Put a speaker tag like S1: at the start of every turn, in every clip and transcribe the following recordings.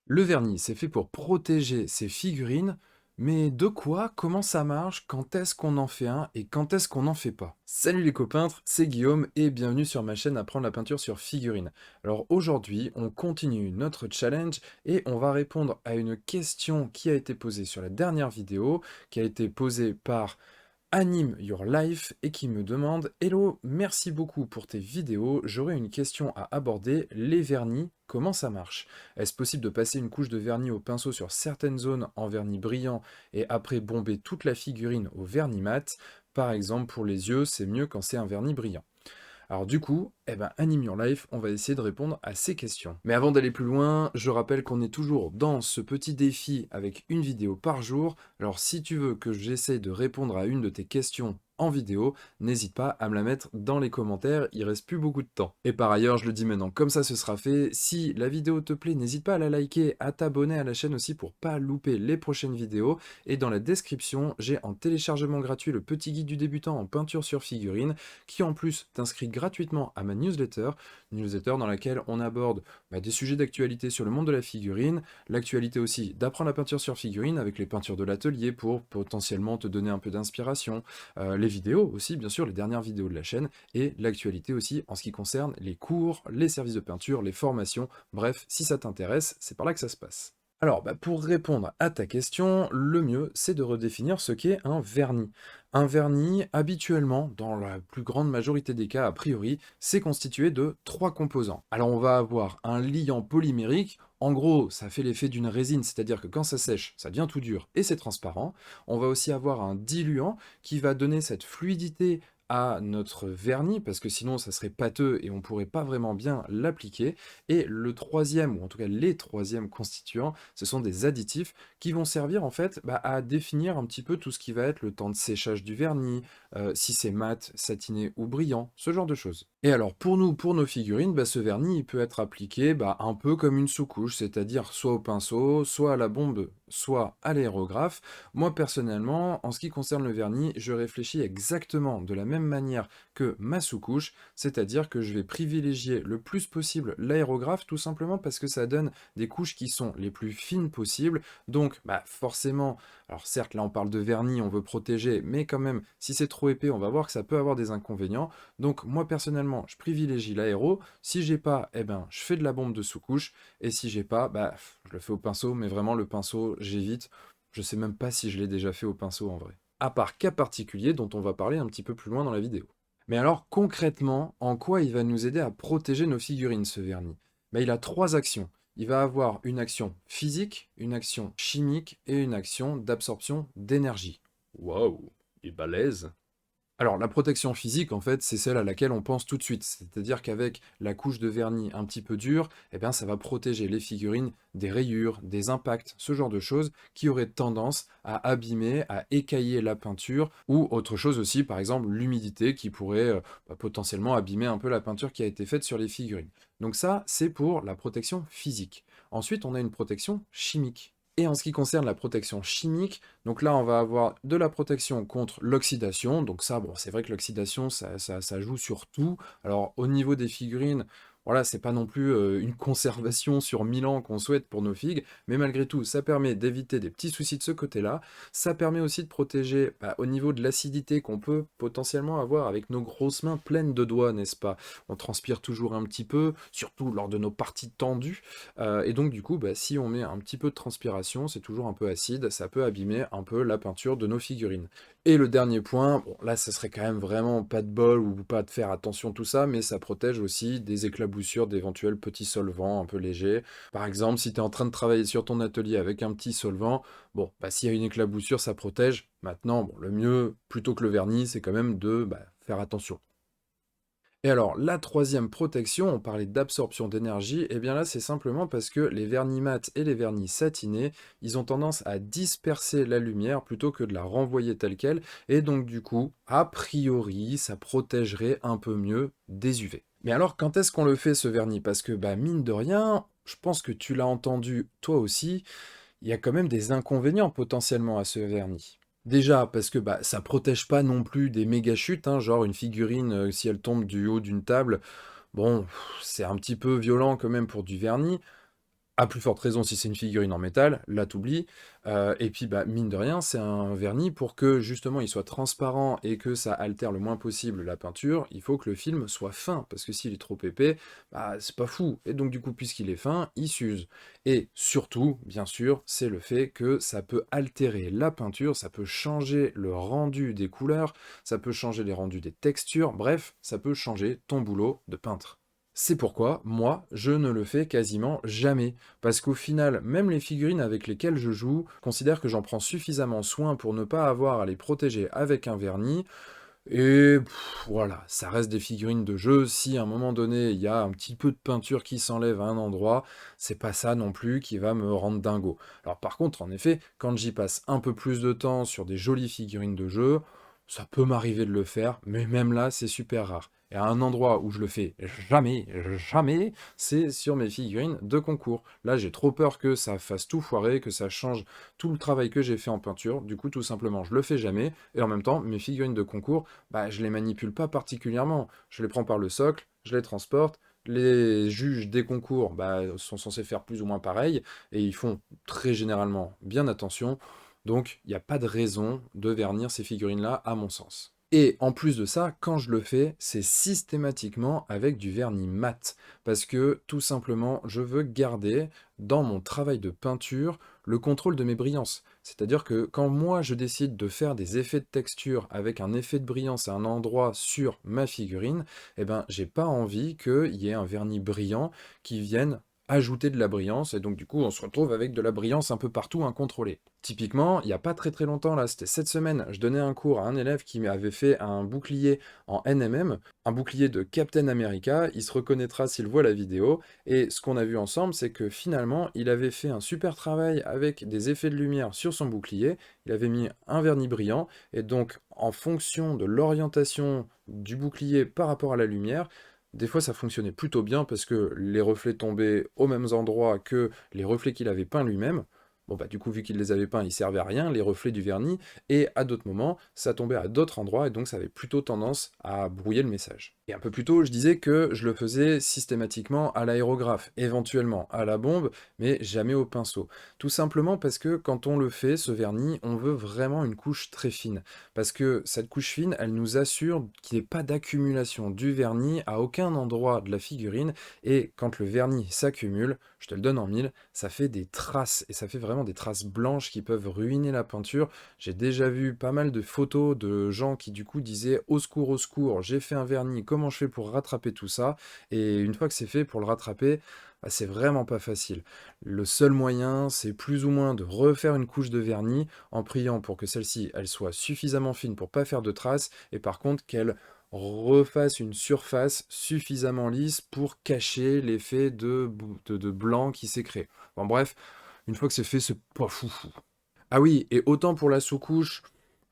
S1: Le vernis, c'est fait pour protéger ses figurines, mais de quoi? Comment ça marche? Quand est-ce qu'on en fait un et quand est-ce qu'on n'en fait pas? Salut les copintres, c'est Guillaume et bienvenue sur ma chaîne Apprendre la peinture sur figurines. Alors aujourd'hui, on continue notre challenge et on va répondre à une question qui a été posée sur la dernière vidéo, qui a été posée par Anime Your Life et qui me demande: Hello, merci beaucoup pour tes vidéos. J'aurais une question à aborder. Les vernis, comment ça marche? Est-ce possible de passer une couche de vernis au pinceau sur certaines zones en vernis brillant et après bomber toute la figurine au vernis mat? Par exemple, pour les yeux, c'est mieux quand c'est un vernis brillant. Alors du coup, Anime Your Life, on va essayer de répondre à ces questions. Mais avant d'aller plus loin, je rappelle qu'on est toujours dans ce petit défi avec une vidéo par jour. Alors si tu veux que j'essaie de répondre à une de tes questions en vidéo, n'hésite pas à me la mettre dans les commentaires, il reste plus beaucoup de temps. Et par ailleurs, je le dis maintenant, comme ça ce sera fait, si la vidéo te plaît, n'hésite pas à la liker, à t'abonner à la chaîne aussi pour pas louper les prochaines vidéos. Et dans la description, j'ai en téléchargement gratuit le petit guide du débutant en peinture sur figurine qui en plus t'inscrit gratuitement à ma newsletter dans laquelle on aborde des sujets d'actualité sur le monde de la figurine, l'actualité aussi d'apprendre la peinture sur figurine avec les peintures de l'atelier pour potentiellement te donner un peu d'inspiration, les vidéos aussi, bien sûr, les dernières vidéos de la chaîne, et l'actualité aussi en ce qui concerne les cours, les services de peinture, les formations, bref, si ça t'intéresse, c'est par là que ça se passe. Alors, pour répondre à ta question, le mieux, c'est de redéfinir ce qu'est un vernis. Un vernis, habituellement, dans la plus grande majorité des cas, a priori, c'est constitué de trois composants. Alors, on va avoir un liant polymérique. En gros, ça fait l'effet d'une résine, c'est-à-dire que quand ça sèche, ça devient tout dur et c'est transparent. On va aussi avoir un diluant qui va donner cette fluidité à notre vernis, parce que sinon ça serait pâteux et on pourrait pas vraiment bien l'appliquer. Et le troisième, ou en tout cas les troisièmes constituants, ce sont des additifs qui vont servir en fait à définir un petit peu tout ce qui va être le temps de séchage du vernis, si c'est mat, satiné ou brillant, ce genre de choses. Et alors pour nous, pour nos figurines, ce vernis il peut être appliqué un peu comme une sous-couche, c'est-à-dire soit au pinceau, soit à la bombe, soit à l'aérographe. Moi personnellement, en ce qui concerne le vernis, je réfléchis exactement de la même manière que ma sous-couche, c'est-à-dire que je vais privilégier le plus possible l'aérographe tout simplement parce que ça donne des couches qui sont les plus fines possibles. Donc forcément, alors certes là on parle de vernis, on veut protéger, mais quand même si c'est trop épais, on va voir que ça peut avoir des inconvénients. Donc moi personnellement, je privilégie l'aéro. Si j'ai pas, je fais de la bombe de sous-couche. Et si j'ai pas, je le fais au pinceau, mais vraiment le pinceau, j'évite. Je sais même pas si je l'ai déjà fait au pinceau en vrai. À part cas particulier dont on va parler un petit peu plus loin dans la vidéo. Mais alors concrètement, en quoi il va nous aider à protéger nos figurines ce vernis? Il a trois actions. Il va avoir une action physique, une action chimique et une action d'absorption d'énergie. Waouh, il est balèze. Alors, la protection physique, en fait, c'est celle à laquelle on pense tout de suite. C'est-à-dire qu'avec la couche de vernis un petit peu dure, ça va protéger les figurines des rayures, des impacts, ce genre de choses qui auraient tendance à abîmer, à écailler la peinture, ou autre chose aussi, par exemple l'humidité qui pourrait potentiellement abîmer un peu la peinture qui a été faite sur les figurines. Donc ça, c'est pour la protection physique. Ensuite, on a une protection chimique. Et en ce qui concerne la protection chimique, donc là, on va avoir de la protection contre l'oxydation. Donc ça, bon, c'est vrai que l'oxydation, ça joue sur tout. Alors, au niveau des figurines, voilà, c'est pas non plus une conservation sur 1000 ans qu'on souhaite pour nos figues, mais malgré tout, ça permet d'éviter des petits soucis de ce côté-là. Ça permet aussi de protéger au niveau de l'acidité qu'on peut potentiellement avoir avec nos grosses mains pleines de doigts, n'est-ce pas? On transpire toujours un petit peu, surtout lors de nos parties tendues. Et donc du coup, si on met un petit peu de transpiration, c'est toujours un peu acide, ça peut abîmer un peu la peinture de nos figurines. Et le dernier point, bon là ça serait quand même vraiment pas de bol ou pas de faire attention tout ça, mais ça protège aussi des éclaboussures d'éventuels petits solvants un peu légers. Par exemple, si tu es en train de travailler sur ton atelier avec un petit solvant, bon, s'il y a une éclaboussure, ça protège. Maintenant, bon, le mieux, plutôt que le vernis, c'est quand même de faire attention. Et alors, la troisième protection, on parlait d'absorption d'énergie, et bien là, c'est simplement parce que les vernis mat et les vernis satinés, ils ont tendance à disperser la lumière plutôt que de la renvoyer telle qu'elle, et donc du coup, a priori, ça protégerait un peu mieux des UV. Mais alors, quand est-ce qu'on le fait ce vernis? Parce que, mine de rien, je pense que tu l'as entendu toi aussi, il y a quand même des inconvénients potentiellement à ce vernis. Déjà, parce que ça protège pas non plus des méga chutes, hein, genre une figurine, si elle tombe du haut d'une table, bon, c'est un petit peu violent quand même pour du vernis. À plus forte raison si c'est une figurine en métal, là t'oublies. Et puis bah, mine de rien, c'est un vernis pour que justement il soit transparent et que ça altère le moins possible la peinture, il faut que le film soit fin, parce que s'il est trop épais, bah, c'est pas fou. Et donc du coup, puisqu'il est fin, il s'use. Et surtout, bien sûr, c'est le fait que ça peut altérer la peinture, ça peut changer le rendu des couleurs, ça peut changer les rendus des textures, bref, ça peut changer ton boulot de peintre. C'est pourquoi, moi, je ne le fais quasiment jamais. Parce qu'au final, même les figurines avec lesquelles je joue, je considère que j'en prends suffisamment soin pour ne pas avoir à les protéger avec un vernis. Et voilà, ça reste des figurines de jeu. Si à un moment donné, il y a un petit peu de peinture qui s'enlève à un endroit, c'est pas ça non plus qui va me rendre dingo. Alors par contre, en effet, quand j'y passe un peu plus de temps sur des jolies figurines de jeu, ça peut m'arriver de le faire, mais même là, c'est super rare. Et à un endroit où je le fais jamais, jamais, c'est sur mes figurines de concours. Là, j'ai trop peur que ça fasse tout foirer, que ça change tout le travail que j'ai fait en peinture. Du coup, tout simplement, je le fais jamais. Et en même temps, mes figurines de concours, bah, je les manipule pas particulièrement. Je les prends par le socle, je les transporte. Les juges des concours bah, sont censés faire plus ou moins pareil, et ils font très généralement bien attention. Donc, il n'y a pas de raison de vernir ces figurines-là, à mon sens. Et en plus de ça, quand je le fais, c'est systématiquement avec du vernis mat. Parce que tout simplement, je veux garder dans mon travail de peinture le contrôle de mes brillances. C'est-à-dire que quand moi je décide de faire des effets de texture avec un effet de brillance à un endroit sur ma figurine, eh ben j'ai pas envie qu'il y ait un vernis brillant qui vienne ajouter de la brillance, et donc du coup on se retrouve avec de la brillance un peu partout incontrôlée. Typiquement, il n'y a pas très très longtemps, là, c'était cette semaine, je donnais un cours à un élève qui m'avait fait un bouclier en NMM, un bouclier de Captain America, il se reconnaîtra s'il voit la vidéo, et ce qu'on a vu ensemble, c'est que finalement, il avait fait un super travail avec des effets de lumière sur son bouclier, il avait mis un vernis brillant, et donc en fonction de l'orientation du bouclier par rapport à la lumière, des fois ça fonctionnait plutôt bien parce que les reflets tombaient aux mêmes endroits que les reflets qu'il avait peints lui-même. Bon bah du coup vu qu'il les avait peints, ils servaient à rien, les reflets du vernis, et à d'autres moments, ça tombait à d'autres endroits, et donc ça avait plutôt tendance à brouiller le message. Et un peu plus tôt, je disais que je le faisais systématiquement à l'aérographe, éventuellement à la bombe, mais jamais au pinceau. Tout simplement parce que quand on le fait, ce vernis, on veut vraiment une couche très fine. Parce que cette couche fine, elle nous assure qu'il n'y ait pas d'accumulation du vernis à aucun endroit de la figurine, et quand le vernis s'accumule, je te le donne en mille, ça fait des traces, et ça fait vraiment des traces blanches qui peuvent ruiner la peinture. J'ai déjà vu pas mal de photos de gens qui du coup disaient au secours, j'ai fait un vernis, comment je fais pour rattraper tout ça? Et une fois que c'est fait, pour le rattraper, bah, c'est vraiment pas facile. Le seul moyen, c'est plus ou moins de refaire une couche de vernis en priant pour que celle-ci, elle soit suffisamment fine pour pas faire de traces, et par contre qu'elle refasse une surface suffisamment lisse pour cacher l'effet de blanc qui s'est créé. Bon bref, une fois que c'est fait, c'est pas foufou. Ah oui, et autant pour la sous-couche,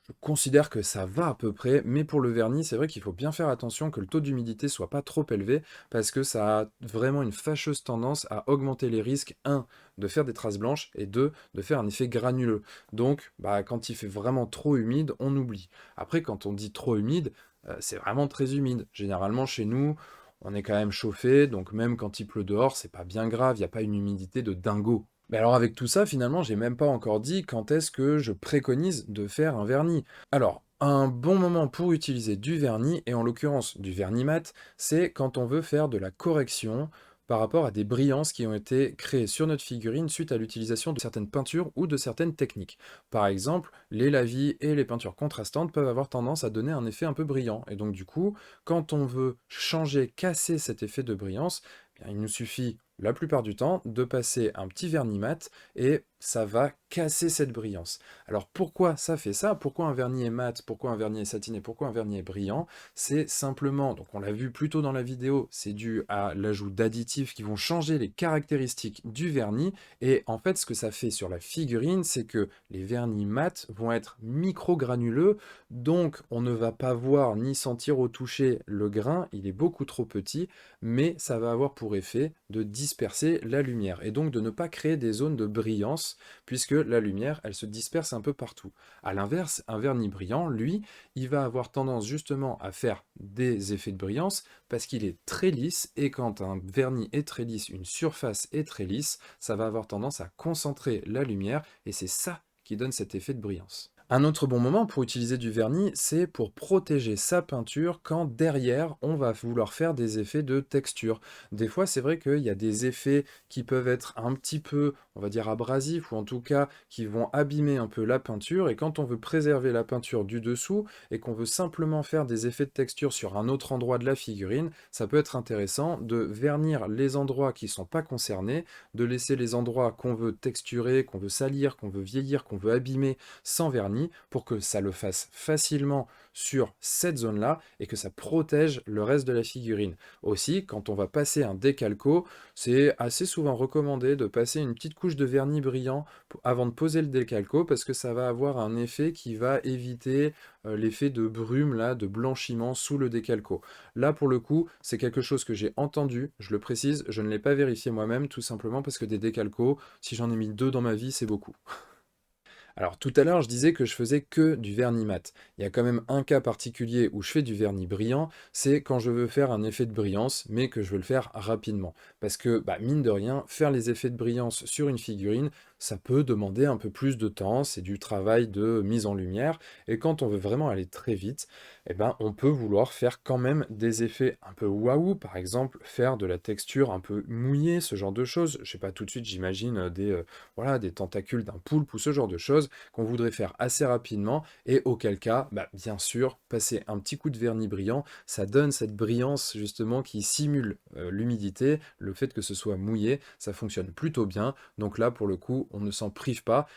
S1: je considère que ça va à peu près, mais pour le vernis, c'est vrai qu'il faut bien faire attention que le taux d'humidité soit pas trop élevé, parce que ça a vraiment une fâcheuse tendance à augmenter les risques, un, de faire des traces blanches, et deux, de faire un effet granuleux. Donc, bah, quand il fait vraiment trop humide, on oublie. Après, quand on dit trop humide, c'est vraiment très humide. Généralement, chez nous, on est quand même chauffé, donc même quand il pleut dehors, c'est pas bien grave, il n'y a pas une humidité de dingo. Mais alors avec tout ça, finalement, j'ai même pas encore dit quand est-ce que je préconise de faire un vernis. Alors, un bon moment pour utiliser du vernis, et en l'occurrence du vernis mat, c'est quand on veut faire de la correction par rapport à des brillances qui ont été créées sur notre figurine suite à l'utilisation de certaines peintures ou de certaines techniques. Par exemple, les lavis et les peintures contrastantes peuvent avoir tendance à donner un effet un peu brillant. Et donc du coup, quand on veut changer, casser cet effet de brillance, eh bien, il nous suffit la plupart du temps de passer un petit vernis mat, et ça va casser cette brillance. Alors pourquoi ça fait ça? Pourquoi un vernis est mat? Pourquoi un vernis est satiné? Pourquoi un vernis est brillant? C'est simplement, donc on l'a vu plus tôt dans la vidéo, c'est dû à l'ajout d'additifs qui vont changer les caractéristiques du vernis, et en fait ce que ça fait sur la figurine, c'est que les vernis mat vont être micro-granuleux, donc on ne va pas voir ni sentir au toucher le grain, il est beaucoup trop petit, mais ça va avoir pour effet de disperser la lumière, et donc de ne pas créer des zones de brillance brillance, puisque la lumière, elle se disperse un peu partout. À l'inverse, un vernis brillant, lui, il va avoir tendance justement à faire des effets de brillance parce qu'il est très lisse, et quand un vernis est très lisse, une surface est très lisse, ça va avoir tendance à concentrer la lumière, et c'est ça qui donne cet effet de brillance. Un autre bon moment pour utiliser du vernis, c'est pour protéger sa peinture quand derrière, on va vouloir faire des effets de texture. Des fois, c'est vrai qu'il y a des effets qui peuvent être un petit peu, on va dire, abrasifs, ou en tout cas qui vont abîmer un peu la peinture, et quand on veut préserver la peinture du dessous, et qu'on veut simplement faire des effets de texture sur un autre endroit de la figurine, ça peut être intéressant de vernir les endroits qui ne sont pas concernés, de laisser les endroits qu'on veut texturer, qu'on veut salir, qu'on veut vieillir, qu'on veut abîmer sans vernis, pour que ça le fasse facilement sur cette zone-là et que ça protège le reste de la figurine. Aussi, quand on va passer un décalco, c'est assez souvent recommandé de passer une petite couche de vernis brillant avant de poser le décalco, parce que ça va avoir un effet qui va éviter l'effet de brume, là, de blanchiment sous le décalco. Là, pour le coup, c'est quelque chose que j'ai entendu, je le précise, je ne l'ai pas vérifié moi-même, tout simplement parce que des décalcos, si j'en ai mis 2 dans ma vie, c'est beaucoup. Alors tout à l'heure, je disais que je faisais que du vernis mat. Il y a quand même un cas particulier où je fais du vernis brillant, c'est quand je veux faire un effet de brillance, mais que je veux le faire rapidement. Parce que, bah, mine de rien, faire les effets de brillance sur une figurine, ça peut demander un peu plus de temps, c'est du travail de mise en lumière, et quand on veut vraiment aller très vite, eh ben, on peut vouloir faire quand même des effets un peu waouh, par exemple, faire de la texture un peu mouillée, ce genre de choses. Je sais pas, tout de suite, j'imagine voilà, des tentacules d'un poulpe ou ce genre de choses qu'on voudrait faire assez rapidement, et auquel cas, bah, bien sûr, passer un petit coup de vernis brillant, ça donne cette brillance justement qui simule l'humidité, le fait que ce soit mouillé, ça fonctionne plutôt bien, donc là pour le coup, on ne s'en prive pas,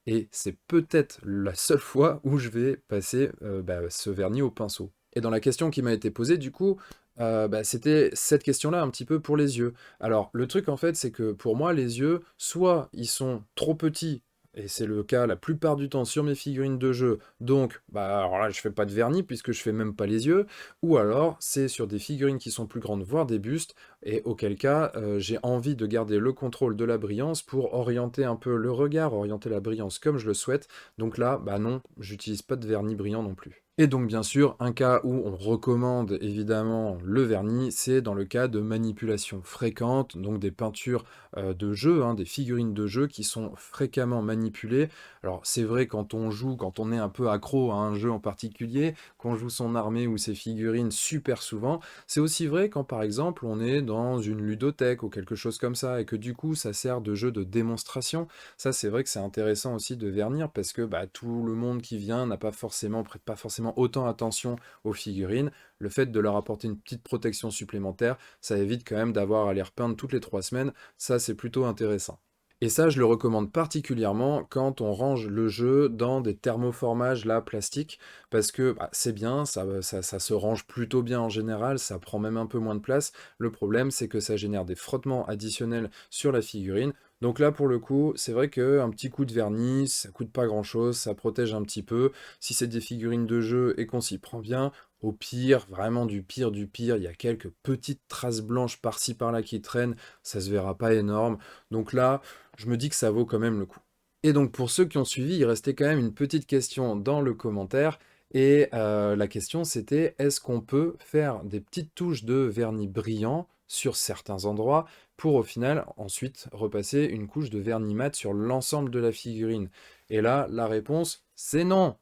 S1: et c'est peut-être la seule fois où je vais passer bah, ce vernis au pinceau. Et dans la question qui m'a été posée, du coup, bah, c'était cette question-là un petit peu pour les yeux. Alors, le truc en fait, c'est que pour moi, les yeux, soit ils sont trop petits, et c'est le cas la plupart du temps sur mes figurines de jeu, donc bah, alors là, je fais pas de vernis puisque je fais même pas les yeux, ou alors c'est sur des figurines qui sont plus grandes, voire des bustes, et auquel cas, j'ai envie de garder le contrôle de la brillance pour orienter un peu le regard, orienter la brillance comme je le souhaite. Donc là, bah non, j'utilise pas de vernis brillant non plus. Et donc bien sûr, un cas où on recommande évidemment le vernis, c'est dans le cas de manipulation fréquente, donc des peintures de jeu, hein, des figurines de jeu qui sont fréquemment manipulées. Alors c'est vrai quand on joue, quand on est un peu accro à un jeu en particulier, qu'on joue son armée ou ses figurines super souvent, c'est aussi vrai quand par exemple on est dans une ludothèque ou quelque chose comme ça, et que du coup ça sert de jeu de démonstration. Ça c'est vrai que c'est intéressant aussi de vernir, parce que bah, tout le monde qui vient n'a pas forcément, prête pas forcément autant attention aux figurines. Le fait de leur apporter une petite protection supplémentaire, ça évite quand même d'avoir à les repeindre toutes les 3 semaines, ça c'est plutôt intéressant. Et ça, je le recommande particulièrement quand on range le jeu dans des thermoformages là, plastiques, parce que bah, c'est bien, ça se range plutôt bien en général, ça prend même un peu moins de place. Le problème, c'est que ça génère des frottements additionnels sur la figurine. Donc là, pour le coup, c'est vrai qu'un petit coup de vernis, ça coûte pas grand-chose, ça protège un petit peu. Si c'est des figurines de jeu et qu'on s'y prend bien, au pire, vraiment du pire, il y a quelques petites traces blanches par-ci par-là qui traînent, ça se verra pas énorme. Donc là, je me dis que ça vaut quand même le coup. Et donc pour ceux qui ont suivi, il restait quand même une petite question dans le commentaire, et la question c'était: est-ce qu'on peut faire des petites touches de vernis brillant sur certains endroits pour au final ensuite repasser une couche de vernis mat sur l'ensemble de la figurine? Et là, la réponse, c'est non,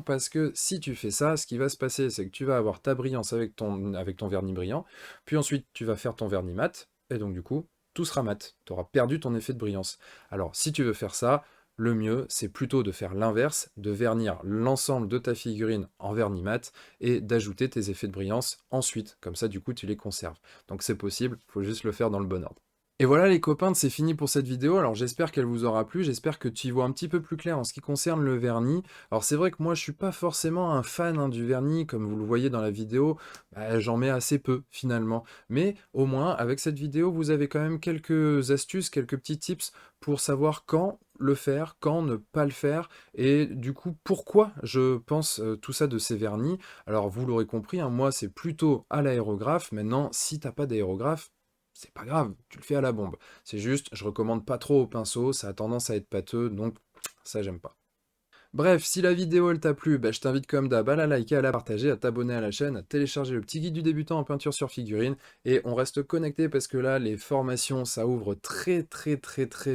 S1: parce que si tu fais ça, ce qui va se passer, c'est que tu vas avoir ta brillance avec ton vernis brillant, puis ensuite tu vas faire ton vernis mat, et donc du coup, tout sera mat. Tu auras perdu ton effet de brillance. Alors, si tu veux faire ça, le mieux, c'est plutôt de faire l'inverse, de vernir l'ensemble de ta figurine en vernis mat et d'ajouter tes effets de brillance ensuite. Comme ça, du coup, tu les conserves. Donc c'est possible, il faut juste le faire dans le bon ordre. Et voilà les copains, c'est fini pour cette vidéo. Alors j'espère qu'elle vous aura plu, j'espère que tu y vois un petit peu plus clair en ce qui concerne le vernis. Alors c'est vrai que moi je suis pas forcément un fan hein, du vernis, comme vous le voyez dans la vidéo, bah, j'en mets assez peu finalement. Mais au moins avec cette vidéo vous avez quand même quelques astuces, quelques petits tips pour savoir quand le faire, quand ne pas le faire, et du coup pourquoi je pense tout ça de ces vernis. Alors vous l'aurez compris, hein, moi c'est plutôt à l'aérographe. Maintenant si t'as pas d'aérographe, c'est pas grave, tu le fais à la bombe. C'est juste, je recommande pas trop au pinceau, ça a tendance à être pâteux, donc ça j'aime pas. Bref, si la vidéo elle t'a plu, je t'invite comme d'hab à la liker, à la partager, à t'abonner à la chaîne, à télécharger le petit guide du débutant en peinture sur figurine, et on reste connecté parce que là, les formations, ça ouvre très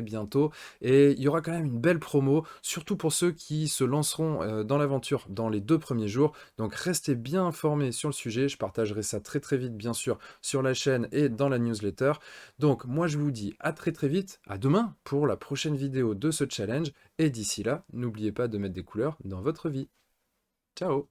S1: bientôt, et il y aura quand même une belle promo, surtout pour ceux qui se lanceront dans l'aventure dans les 2 premiers jours, donc restez bien informés sur le sujet, je partagerai ça très vite bien sûr sur la chaîne et dans la newsletter. Donc moi je vous dis à très vite, à demain pour la prochaine vidéo de ce challenge, et d'ici là, n'oubliez pas de mettre des couleurs dans votre vie. Ciao!